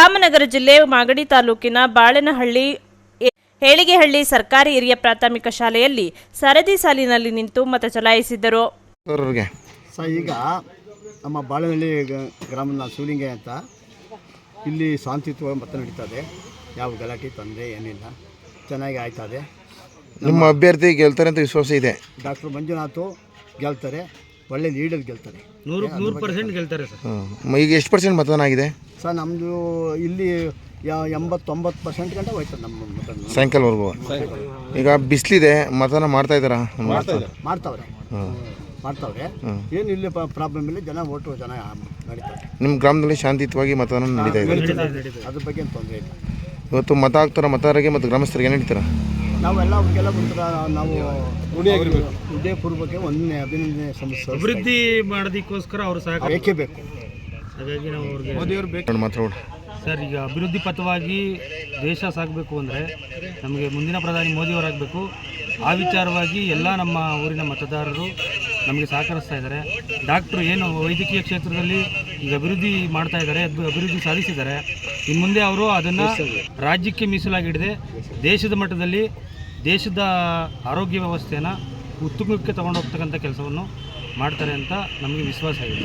ರಾಮನಗರ ಜಿಲ್ಲೆ ಮಾಗಡಿ ತಾಲೂಕಿನ ಬಾಳೆನಹಳ್ಳಿ ಹೇಳಿಗೆಹಳ್ಳಿ ಸರ್ಕಾರಿ ಹಿರಿಯ ಪ್ರಾಥಮಿಕ ಶಾಲೆಯಲ್ಲಿ ಸರದಿ ಸಾಲಿನಲ್ಲಿ ನಿಂತು ಮತ ಚಲಾಯಿಸಿದರು. ಈಗ ನಮ್ಮ ಬಾಳೆನಹಳ್ಳಿ ಗ್ರಾಮದ ಶಿವಲಿಂಗ ಅಂತ ಇಲ್ಲಿ ಶಾಂತಿಯುತವಾಗಿ ಮತ ನಡೀತದೆ. ಯಾವ ಗಲಾಟೆ ತೊಂದರೆ ಏನಿಲ್ಲ, ಚೆನ್ನಾಗಿ ಆಯ್ತದೆ. ನಿಮ್ಮ ಅಭ್ಯರ್ಥಿ ಗೆಲ್ತಾರೆ ಅಂತ ವಿಶ್ವಾಸ ಇದೆ. ಡಾಕ್ಟರ್ ಮಂಜುನಾಥ್ ಗೆಲ್ತಾರೆ, ಒಳ್ಳೆ ಲೀಡರ್ ಗೆಲ್ತಾರೆ, 100% ಗೆಲ್ತಾರೆ ಸರ್. ಈಗ ಎಷ್ಟು ಪರ್ಸೆಂಟ್ ಮತದಾನ ಆಗಿದೆ ಸರ್? ನಮ್ಮದು ಇಲ್ಲಿ 80-90% ಗಂಟೆ ಹೋಯ್ತದೆ ನಮ್ಮ ಮತದಾನ. ಸಾಯಂಕಾಲವರೆಗೂ. ಈಗ ಬಿಸಿಲಿದೆ, ಮತದಾನ ಮಾಡ್ತಾ ಇದ್ದಾರಾ? ಮಾಡ್ತಾವ್ರೆ. ಏನು ಇಲ್ಲಿ ಪ್ರಾಬ್ಲಮ್ ಇಲ್ಲ, ಜನ ಓಟು ಜನ ನಡೀತಾರೆ. ನಿಮ್ಮ ಗ್ರಾಮದಲ್ಲಿ ಶಾಂತಿಯುತವಾಗಿ ಮತದಾನ ನಡೀತಾ ಇದೆ, ಅದ್ರ ಬಗ್ಗೆ ತೊಂದರೆ ಇಲ್ಲ. ಇವತ್ತು ಮತ ಹಾಕ್ತಾರ ಮತದಾರರಿಗೆ ಮತ್ತು ಗ್ರಾಮಸ್ಥರಿಗೆ ಏನು ಹೇಳ್ತೀರಾ? ನಾವೆಲ್ಲ ಅವ್ರಿಗೆಲ್ಲ ಒಂಥರ ನಾವು ಹೃದಯಪೂರ್ವಕ ಒಂದನೇ ಅಭಿನಂದನೆ ಸಲ್ಲಿಸ್ತೀವಿ. ಅಭಿವೃದ್ಧಿ ಮಾಡೋದಕ್ಕೋಸ್ಕರ ಅವರು ಸಹಕಾರ ಬೇಕೇ ಬೇಕು. ಹಾಗಾಗಿ ನಾವು ಅವ್ರಿಗೆ ಮೋದಿಯವರು ಬೇಕು ಮಾತಾಡೋಣ ಸರ್. ಈಗ ಅಭಿವೃದ್ಧಿ ಪಥವಾಗಿ ದೇಶ ಸಾಗಬೇಕು ಅಂದರೆ ನಮಗೆ ಮುಂದಿನ ಪ್ರಧಾನಿ ಮೋದಿಯವರಾಗಬೇಕು. ಆ ವಿಚಾರವಾಗಿ ಎಲ್ಲ ನಮ್ಮ ಊರಿನ ಮತದಾರರು ನಮಗೆ ಸಹಕರಿಸ್ತಾ ಇದ್ದಾರೆ. ಡಾಕ್ಟ್ರು ಏನು ವೈದ್ಯಕೀಯ ಕ್ಷೇತ್ರದಲ್ಲಿ ಈಗ ಅಭಿವೃದ್ಧಿ ಮಾಡ್ತಾ ಇದ್ದಾರೆ, ಅಭಿವೃದ್ಧಿ ಸಾಧಿಸಿದ್ದಾರೆ. ಇನ್ನು ಮುಂದೆ ಅವರು ಅದನ್ನು ರಾಜ್ಯಕ್ಕೆ ಮೀಸಲಾಗಿಡದೆ ದೇಶದ ಮಟ್ಟದಲ್ಲಿ ದೇಶದ ಆರೋಗ್ಯ ವ್ಯವಸ್ಥೆಯನ್ನು ಉತ್ತುಂಗಕ್ಕೆ ತಗೊಂಡೋಗ್ತಕ್ಕಂಥ ಕೆಲಸವನ್ನು ಮಾಡ್ತಾರೆ ಅಂತ ನಮಗೆ ವಿಶ್ವಾಸ ಇದೆ.